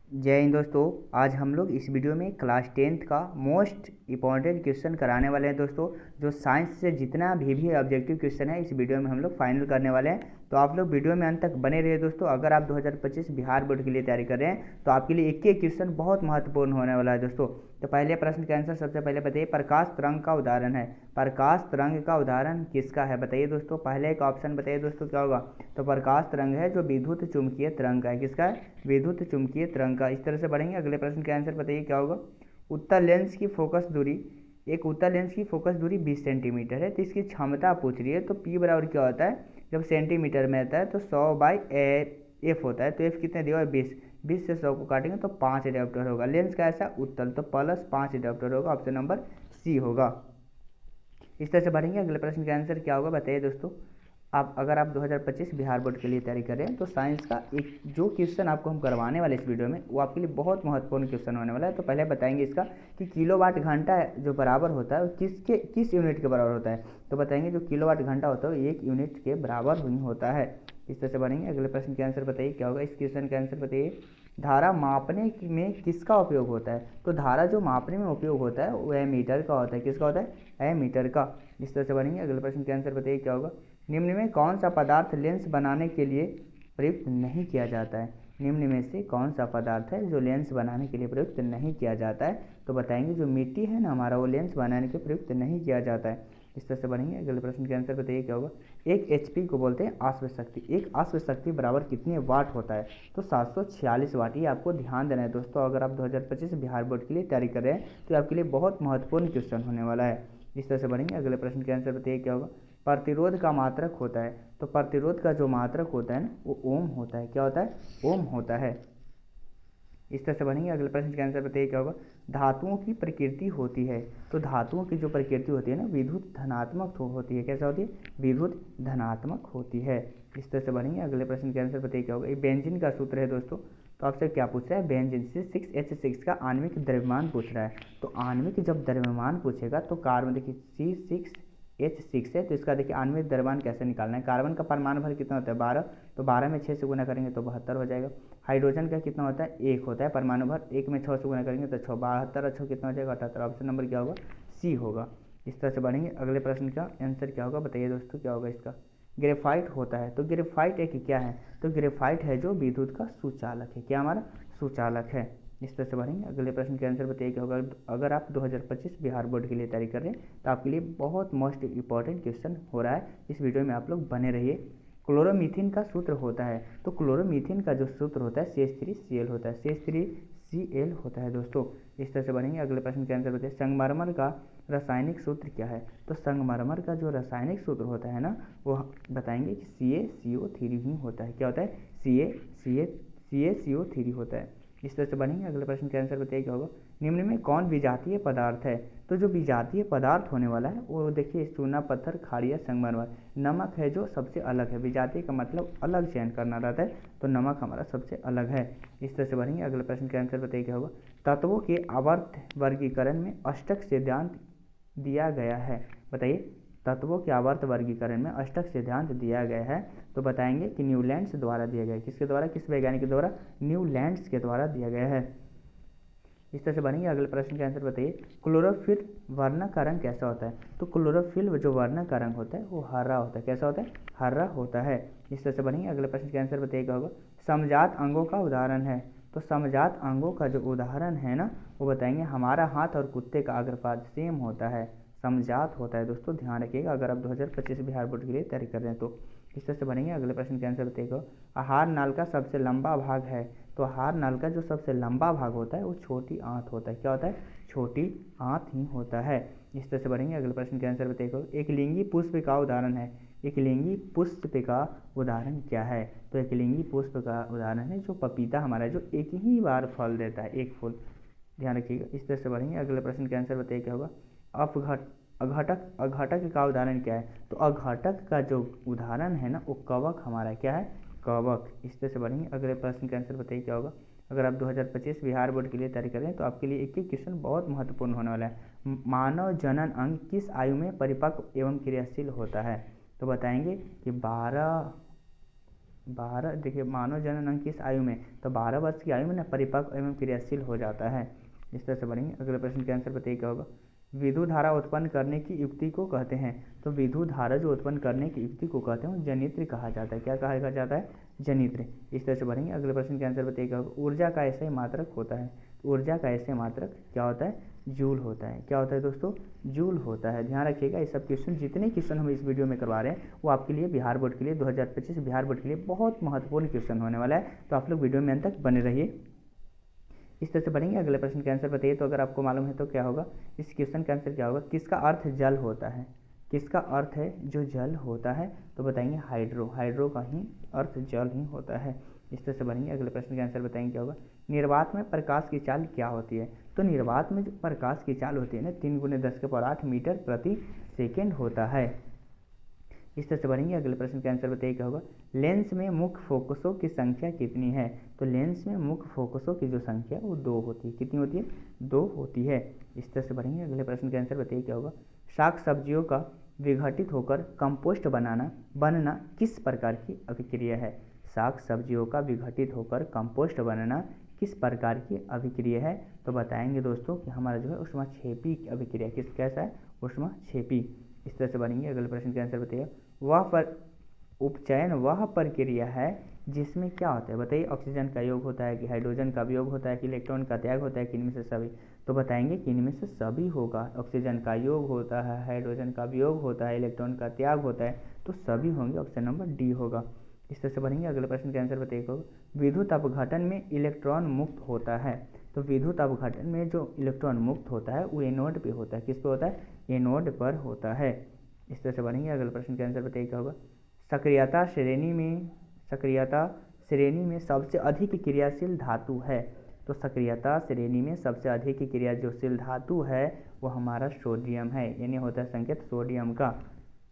जय हिंद दोस्तों। आज हम लोग इस वीडियो में क्लास 10th का मोस्ट इम्पॉर्टेंट क्वेश्चन कराने वाले हैं दोस्तों। जो साइंस से जितना भी ऑब्जेक्टिव क्वेश्चन है इस वीडियो में हम लोग फाइनल करने वाले हैं। तो आप लोग वीडियो में अंत तक बने रहिए दोस्तों। अगर आप 2025 बिहार बोर्ड के लिए तैयारी कर रहे हैं तो आपके लिए एक एक क्वेश्चन बहुत महत्वपूर्ण होने वाला है दोस्तों। तो पहले प्रश्न का आंसर सबसे पहले बताइए, प्रकाश तरंग का उदाहरण है। प्रकाश तरंग का उदाहरण किसका है बताइए दोस्तों। पहले एक ऑप्शन बताइए दोस्तों क्या होगा। तो प्रकाश तरंग है जो विद्युत चुंबकीय तरंग का है। किसका है? विद्युत चुंबकीय तरंग का। इस तरह से बढ़ेंगे। अगले प्रश्न का आंसर बताइए क्या होगा। उत्तल लेंस की फोकस दूरी, एक उत्तल लेंस की फोकस दूरी 20 सेंटीमीटर है, तो इसकी क्षमता पूछ रही है। तो पी बराबर क्या होता है, जब सेंटीमीटर में आता है तो 100/एफ होता है। तो एफ कितने दिया है? 20। 20 से 100 को काटेंगे तो 5 डायोप्टर होगा। लेंस का ऐसा उत्तल तो +5 डायोप्टर होगा। ऑप्शन नंबर सी होगा। इस तरह से बढ़ेंगे। अगले प्रश्न का आंसर क्या होगा बताइए दोस्तों। आप अगर आप 2025 बिहार बोर्ड के लिए तैयारी कर रहे हैं तो साइंस का एक जो क्वेश्चन आपको हम करवाने वाले इस वीडियो में वो आपके लिए बहुत महत्वपूर्ण क्वेश्चन होने वाला है। तो पहले बताएंगे इसका कि किलोवाट घंटा जो बराबर होता है वो किस यूनिट के बराबर होता है। तो बताएंगे जो किलोवाट घंटा होता है वो 1 यूनिट के बराबर ही होता है। इस तरह से बढ़ेंगे। अगले प्रश्न के आंसर बताइए क्या होगा। इस क्वेश्चन का आंसर बताइए, धारा मापने में किसका उपयोग होता है। तो धारा जो मापने में उपयोग होता है वो एमीटर का होता है। किसका होता है? एमीटर का। इस तरह से बढ़ेंगे। अगले प्रश्न के आंसर बताइए क्या होगा। निम्न में कौन सा पदार्थ लेंस बनाने के लिए प्रयुक्त नहीं किया जाता है। निम्न में से कौन सा पदार्थ है जो लेंस बनाने के लिए प्रयुक्त नहीं किया जाता है। तो बताएंगे जो मिट्टी है ना हमारा, वो लेंस बनाने के प्रयुक्त नहीं किया जाता है। इस तरह से बढ़ेंगे। अगले प्रश्न के आंसर बताइए क्या होगा। एक एचपी को बोलते हैं आश्व शक्ति। एक आश्व शक्ति बराबर कितने वाट होता है। तो 746 वाट। ये आपको ध्यान देना है दोस्तों। अगर आप 2025 बिहार बोर्ड के लिए तैयारी कर रहे हैं तो आपके लिए बहुत महत्वपूर्ण क्वेश्चन होने वाला है। इस तरह से बढ़ेंगे। अगले प्रश्न के आंसर बताइए क्या होगा। प्रतिरोध का मात्रक होता है। तो प्रतिरोध का जो मात्रक होता है ना वो ओम होता है। क्या होता है? ओम होता है। इस तरह से बढ़ेंगे। अगले प्रश्न का आंसर बताइए क्या होगा। धातुओं की प्रकृति होती है। तो धातुओं की जो प्रकृति होती है ना विद्युत धनात्मक होती है। कैसा होती है? विद्युत धनात्मक होती है। इस तरह से बढ़ेंगे। अगले प्रश्न का आंसर बताइए क्या होगा। ये बेंजीन का सूत्र है दोस्तों। तो आपसे क्या पूछ रहा है, बेंजीन C6H6 का आणविक द्रव्यमान पूछ रहा है। तो आणविक जब द्रव्यमान पूछेगा तो कार्बन देखिए C6H6 है, तो इसका देखिए आणविक द्रव्यमान कैसे निकालना है। कार्बन का परमाणु भर कितना होता है? 12। तो 12 में 6 से गुना करेंगे तो 72 हो जाएगा। हाइड्रोजन का कितना होता है? 1 होता है परमाणु भर। 1 में 6 से गुना करेंगे तो 6, 72 और 6 कितना हो जाएगा? 78। ऑप्शन नंबर क्या होगा? सी होगा। इस तरह से बढ़ेंगे। अगले प्रश्न का आंसर क्या होगा बताइए दोस्तों क्या होगा इसका। ग्रेफाइट होता है। तो ग्रेफाइट एक क्या है? तो ग्रेफाइट है जो विद्युत का सुचालक है। क्या हमारा? सुचालक है। इस तरह से बढ़ेंगे। अगले प्रश्न के आंसर बताइए क्या होगा। अगर आप 2025 बिहार बोर्ड के लिए तैयारी कर रहे हैं तो आपके लिए बहुत मोस्ट इंपॉर्टेंट क्वेश्चन हो रहा है। इस वीडियो में आप लोग बने रहिए। क्लोरोमीथेन का सूत्र होता है। तो क्लोरोमीथेन का जो सूत्र होता है CH3Cl होता है। CH3Cl होता है दोस्तों। इस तरह से बढ़ेंगे। अगले प्रश्न के आंसर बताइए, संगमरमर का रासायनिक सूत्र क्या है। तो संगमरमर का जो रासायनिक सूत्र होता है ना वो बताएंगे कि CaCO3 ही होता है। क्या होता है? CaCO3 होता है। इस तरह से बढ़ेंगे। अगले प्रश्न का आंसर बताइए क्या होगा। निम्न में कौन विजातीय पदार्थ है। तो जो विजातीय पदार्थ होने वाला है वो देखिए चूना, पत्थर, खाड़िया, संगमरमर। नमक है जो सबसे अलग है। विजातीय का मतलब अलग चयन करना रहता है, तो नमक हमारा सबसे अलग है। इस तरह से बढ़ेंगे। अगले प्रश्न का आंसर बताइए क्या होगा। तत्वों के आवर्त वर्गीकरण में अष्टक सिद्धांत दिया गया है। बताइए, तत्वों के आवर्त वर्गीकरण में अष्टक सिद्धांत दिया गया है। तो बताएंगे कि न्यूलैंड्स द्वारा दिया गया है। किसके द्वारा? किस वैज्ञानिक के द्वारा? न्यूलैंड्स के द्वारा दिया गया है। इस तरह से बढ़ेंगे। अगले प्रश्न का आंसर बताइए, क्लोरोफिल वर्णक का रंग कैसा होता है। तो क्लोरोफिल जो वर्णक का रंग होता है वो हरा होता है। कैसा होता है? हरा होता है। इस तरह से बढ़ेंगे। अगले प्रश्न का आंसर बताइए क्या होगा। समजात अंगों का उदाहरण है। तो समजात अंगों का जो उदाहरण है ना वो बताएंगे हमारा हाथ और कुत्ते का अग्रपाद सेम होता है। समजात होता है दोस्तों, ध्यान रखिएगा अगर आप 2025 बिहार बोर्ड के लिए तैयारी कर रहे हैं तो। इस तरह से बढ़ेंगे। अगले प्रश्न के आंसर बताइएगा, आहार नाल का सबसे लंबा भाग है। तो आहार नाल का जो सबसे लंबा भाग होता है वो छोटी आंत होता है। क्या होता है? छोटी आंत ही होता है। इस तरह से बढ़ेंगे। अगले प्रश्न के आंसर बताइएगा, एक लिंगी पुष्प का उदाहरण है। एक लिंगी पुष्प का उदाहरण क्या है। तो एक लिंगी पुष्प का उदाहरण है जो पपीता हमारा जो एक ही बार फल देता है, एक फूल। ध्यान रखिएगा। इस तरह से बढ़ेंगे। अगले प्रश्न के आंसर बताइए क्या होगा। अपघट अघटक अघटक का उदाहरण क्या है। तो अघटक का जो उदाहरण है ना वो कवक हमारा क्या है? कवक। इस तरह से बढ़ेंगे। अगले प्रश्न का आंसर बताइए क्या होगा। अगर आप 2025 बिहार बोर्ड के लिए तैयारी करें तो आपके लिए एक एक क्वेश्चन बहुत महत्वपूर्ण होने वाला है। मानव जनन अंग किस आयु में परिपक्व एवं क्रियाशील होता है। तो बताएंगे कि 12 12, देखिए मानव जनन किस आयु में, तो 12 वर्ष की आयु में ना परिपक्व एवं क्रियाशील हो जाता है। इस तरह से बढ़ेंगे। अगले प्रश्न के आंसर बताइए क्या होगा। विद्युत धारा उत्पन्न करने की युक्ति को कहते हैं, तो विद्युत धारा जो उत्पन्न करने की युक्ति को कहते हैं वो जनित्र कहा जाता है। क्या कहा जाता है? जनित्र। इस तरह से बढ़ेंगे। अगले प्रश्न के आंसर बताइए क्या होगा। ऊर्जा का ऐसे मात्रक होता है, ऊर्जा का ऐसे मात्रक क्या होता है? जूल होता है। क्या होता है दोस्तों? जूल होता है। ध्यान रखिएगा, ये सब क्वेश्चन जितने क्वेश्चन हम इस वीडियो में करवा रहे हैं वो आपके लिए बिहार बोर्ड के लिए 2025 बिहार बोर्ड के लिए बहुत महत्वपूर्ण क्वेश्चन होने वाला है, तो आप लोग वीडियो में अंत तक बने रहिए। इस तरह से बढ़ेंगे। अगले प्रश्न के आंसर बताइए, तो अगर आपको मालूम है तो क्या होगा, इस क्वेश्चन का आंसर क्या होगा। किसका अर्थ जल होता है? किसका अर्थ है जो जल होता है, तो बताएंगे हाइड्रो, हाइड्रो का ही अर्थ जल ही होता है। इस तरह से बढ़ेंगे। अगले प्रश्न के आंसर बताएंगे क्या होगा। निर्वात में प्रकाश की चाल क्या होती है, तो निर्वात में जो प्रकाश की चाल होती है ना 3 × 10⁸ मीटर प्रति सेकेंड होता है। इस तरह से बढ़ेंगे। अगले प्रश्न के आंसर बताइए क्या होगा। लेंस में मुख्य फोकसों की संख्या कितनी है, तो लेंस में मुख्य फोकसों की जो संख्या वो 2 होती है। कितनी होती है? 2 होती है। इस तरह से बढ़ेंगे। अगले प्रश्न के आंसर बताइए क्या होगा। शाक सब्जियों का विघटित होकर कंपोस्ट बनना किस प्रकार की अभिक्रिया है? शाक सब्जियों का विघटित होकर कंपोस्ट बनना किस प्रकार की अभिक्रिया है, तो बताएंगे दोस्तों कि हमारा जो है ऊष्माक्षेपी अभिक्रिया। कैसा है? ऊष्माक्षेपी। इस तरह से बनेंगे। अगले प्रश्न के आंसर बताइए। उपचयन वह प्रक्रिया है जिसमें क्या होता है, बताइए ऑक्सीजन का योग होता है कि हाइड्रोजन का वियोग होता है कि इलेक्ट्रॉन का त्याग होता है कि इनमें से सभी, तो बताएंगे कि इनमें से सभी होगा। ऑक्सीजन का योग होता है, हाइड्रोजन का वियोग होता है, इलेक्ट्रॉन का त्याग होता है, तो सभी होंगे। ऑप्शन नंबर डी होगा। इस तरह से बढ़ेंगे। अगले प्रश्न के आंसर बताइए। विद्युत अपघटन में इलेक्ट्रॉन मुक्त होता है, तो विद्युत अपघटन में जो इलेक्ट्रॉन मुक्त होता है वो एनोड पे होता है। किस पे होता है? एनोड पर होता है। इस तरह से बढ़ेंगे। अगले प्रश्न के आंसर बताइए क्या होगा। सक्रियता श्रेणी में सबसे अधिक क्रियाशील धातु है, तो सक्रियता श्रेणी में सबसे अधिक क्रियाशील धातु है वो हमारा सोडियम है, यानी होता है संकेत सोडियम का।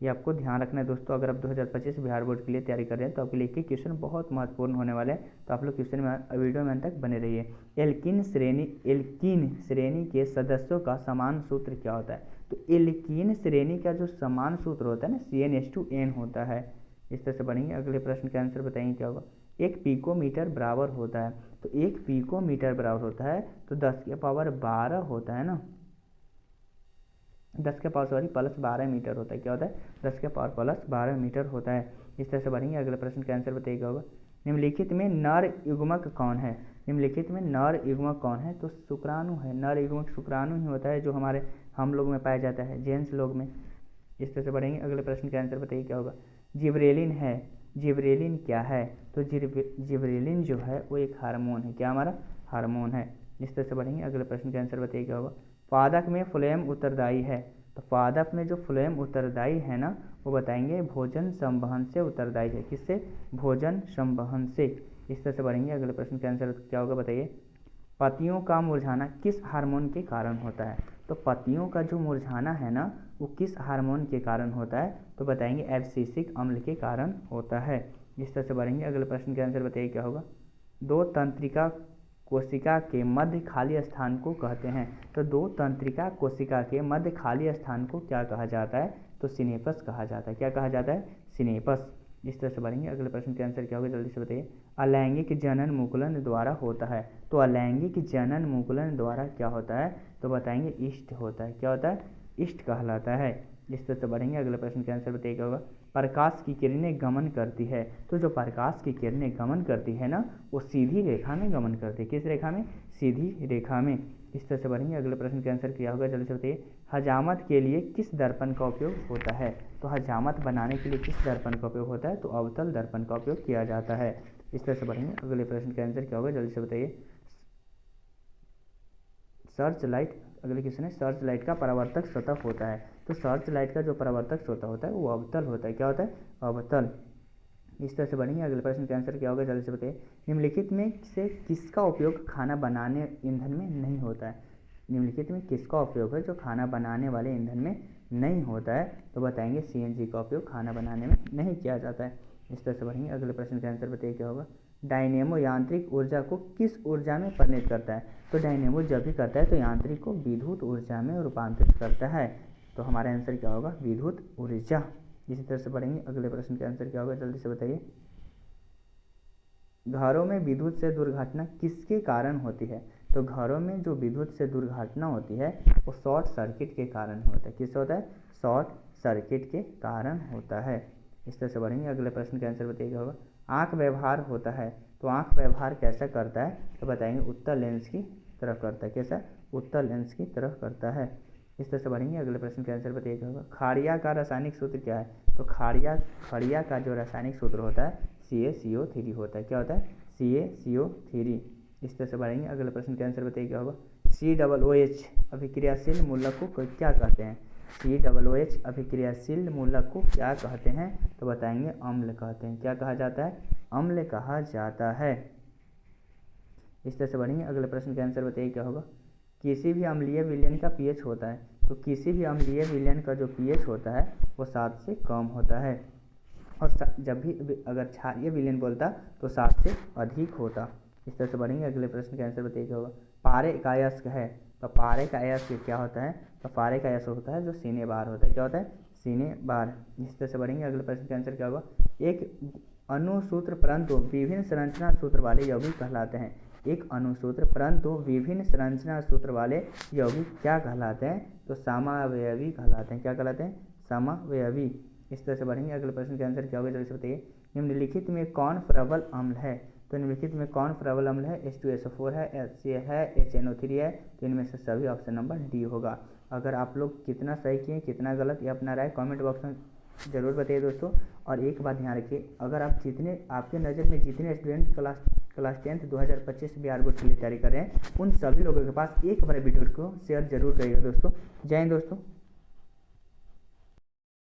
ये आपको ध्यान रखना है दोस्तों। अगर आप 2025 बिहार बोर्ड के लिए तैयारी कर रहे हैं तो आपके लिए एक क्वेश्चन बहुत महत्वपूर्ण होने वाले हैं, तो आप लोग क्वेश्चन में वीडियो में अंत तक बने रहिए। एल्कीन श्रेणी के सदस्यों का समान सूत्र क्या होता है, तो एल्कीन श्रेणी का जो समान सूत्र होता है ना CnH2n होता है। इस तरह से बढ़ेंगे। अगले प्रश्न का आंसर बताएंगे क्या होगा। 1 पिकोमीटर बराबर होता है, तो 1 पिकोमीटर बराबर होता है तो 10⁻12 होता है ना, 10⁻+12 मीटर होता है। क्या होता है? 10⁻+12 मीटर होता है। इस तरह से बढ़ेंगे। अगले प्रश्न का आंसर बताइए क्या होगा। निम्नलिखित में नर युग्मक कौन है, निम्नलिखित में नर युग्मक कौन है, तो शुक्राणु है। नर युग्मक शुक्राणु ही होता है जो हमारे हम लोग में पाया जाता है, जेंट्स लोग में। इस तरह से बढ़ेंगे। अगले प्रश्न का आंसर बताइए क्या होगा। जिब्रेलिन है, जिब्रेलिन क्या है, तो जिब्रेलिन जो है वो एक हार्मोन है। क्या हमारा? हार्मोन है। इस तरह से बढ़ेंगे। अगले प्रश्न का आंसर बताइए क्या होगा। पादप में फ्लोएम उत्तरदायी है, तो पादप में जो फ्लोएम उत्तरदायी है ना वो बताएंगे भोजन संवहन से उत्तरदायी है। किससे? भोजन संवहन से। इस तरह से बढ़ेंगे। अगले प्रश्न का आंसर क्या होगा बताइए। पत्तियों का मुरझाना किस हार्मोन के कारण होता है, तो पत्तियों का जो मुरझाना है ना वो किस हार्मोन के कारण होता है, तो बताएंगे एब्सिसिक अम्ल के कारण होता है। इस तरह से बढ़ेंगे। अगले प्रश्न का आंसर बताइए क्या होगा। 2 तंत्रिका कोशिका के मध्य खाली स्थान को कहते हैं, तो 2 तंत्रिका कोशिका के मध्य खाली स्थान को क्या कहा जाता है, तो सिनेपस कहा जाता है। क्या कहा जाता है? सिनेपस। इस तरह से बढ़ेंगे। अगले प्रश्न के आंसर क्या होगा जल्दी से बताइए। अलैंगिक जनन मुकुलन द्वारा होता है, तो अलैंगिक जनन मुकुलन द्वारा क्या होता है, तो बताएंगे ईस्ट होता है। क्या होता है? ईस्ट कहलाता है। इस तरह से बढ़ेंगे। अगले प्रश्न के आंसर बताइए क्या होगा। प्रकाश की किरणें गमन करती है, तो जो प्रकाश की किरणें गमन करती है ना वो सीधी रेखा में गमन करती है। किस रेखा में? सीधी रेखा में। इस तरह से बढ़ेंगे। अगले प्रश्न के आंसर क्या होगा जल्दी से बताइए। हजामत के लिए किस दर्पण का उपयोग होता है, तो हजामत बनाने के लिए किस दर्पण का उपयोग होता है, तो अवतल दर्पण का उपयोग किया जाता है। इस तरह से बढ़ेंगे। अगले प्रश्न का आंसर क्या होगा जल्दी से बताइए। सर्च लाइट, अगले क्वेश्चन है सर्च लाइट का परावर्तक सतह होता है, तो सर्च लाइट का जो परावर्तक सतह होता है वो अवतल होता है। क्या होता है? अवतल। इस तरह से बढ़ेंगे। अगले प्रश्न का आंसर क्या होगा जल्दी से बताइए। निम्नलिखित में से किसका उपयोग खाना बनाने ईंधन में नहीं होता है, निम्नलिखित में किसका उपयोग है जो खाना बनाने वाले ईंधन में नहीं होता है, तो बताएंगे CNG का उपयोग खाना बनाने में नहीं किया जाता है। इस तरह से बढ़ेंगे। अगले प्रश्न का आंसर बताइए क्या होगा। डायनेमो यांत्रिक ऊर्जा को किस ऊर्जा में परिणत करता है, तो डायनेमो जब भी करता है तो यांत्रिक को विद्युत ऊर्जा में रूपांतरित करता है, तो हमारा आंसर क्या होगा? विद्युत ऊर्जा। इसी तरह से बढ़ेंगे। अगले प्रश्न का आंसर क्या होगा जल्दी से बताइए। घरों में विद्युत से दुर्घटना किसके कारण होती है? तो घरों में जो विद्युत से दुर्घटना होती है वो शॉर्ट सर्किट के कारण होता है। किससे होता है? शॉर्ट सर्किट के कारण होता है। इस तरह से बढ़ेंगे। अगले प्रश्न का आंसर बताइए क्या होगा। आँख व्यवहार होता है, तो आँख व्यवहार कैसा करता है? तो बताएंगे उत्तल लेंस की तरफ करता है। कैसा? उत्तल लेंस की तरफ करता है। इस तरह से बढ़ेंगे। अगले प्रश्न का आंसर बताइए क्या होगा। खाड़िया का रासायनिक सूत्र क्या है? तो खड़िया का जो रासायनिक सूत्र होता है CaCO3 होता है। क्या होता है? CaCO3। इस तरह से बढ़ेंगे। अगले प्रश्न का आंसर बताइए क्या होगा। COOH अभिक्रियाशील मूलक को क्या कहते हैं? COOH अभिक्रियाशील मूलक को क्या कहते हैं? तो बताएंगे अम्ल कहते हैं। क्या कहा जाता है? अम्ल कहा जाता है। इस तरह से बढ़ेंगे। अगले प्रश्न का आंसर बताइए क्या होगा। किसी भी अम्लीय विलयन का pH होता है, तो किसी भी अम्लीय विलयन का जो pH होता है वो 7 से कम होता है, और जब भी अगर क्षारीय विलयन बोलता तो 7 से अधिक होता। इस तरह से बढ़ेंगे। अगले प्रश्न का आंसर बताइए क्या होगा। पारे का अयस्क है, तो पारे का अयस्क क्या होता है? तो पारे का अयस्क होता है जो सीने बार होता है। क्या होता है? सीने बार। इस तरह से बढ़ेंगे। अगले प्रश्न का आंसर क्या होगा। एक अणुसूत्र परंतु विभिन्न संरचना सूत्र वाले यौगिक कहलाते हैं। एक अणुसूत्र परंतु विभिन्न संरचना सूत्र वाले यौगिक क्या कहलाते हैं? तो समावयवी कहलाते हैं। क्या कहलाते हैं? समावयवी। इस तरह से बढ़ेंगे। अगले प्रश्न का आंसर क्या होगा जल्दी से बताइए। निम्नलिखित में कौन प्रबल अम्ल है? तो निम्नलिखित में कौन प्रबल अम्ल है? H2SO4 है, HCl है, HNO3 है। तो इनमें से सभी ऑप्शन नंबर डी होगा। अगर आप लोग कितना सही किए कितना गलत ये अपना राय कमेंट बॉक्स में ज़रूर बताइए दोस्तों। और एक बात ध्यान रखिए, अगर आप आपके नज़र में जितने student class 10th 2025 Bihar board के लिए तैयारी कर रहे हैं उन सभी लोगों के पास एक बार वीडियो को शेयर जरूर करिएगा दोस्तों। जय हिंद दोस्तों।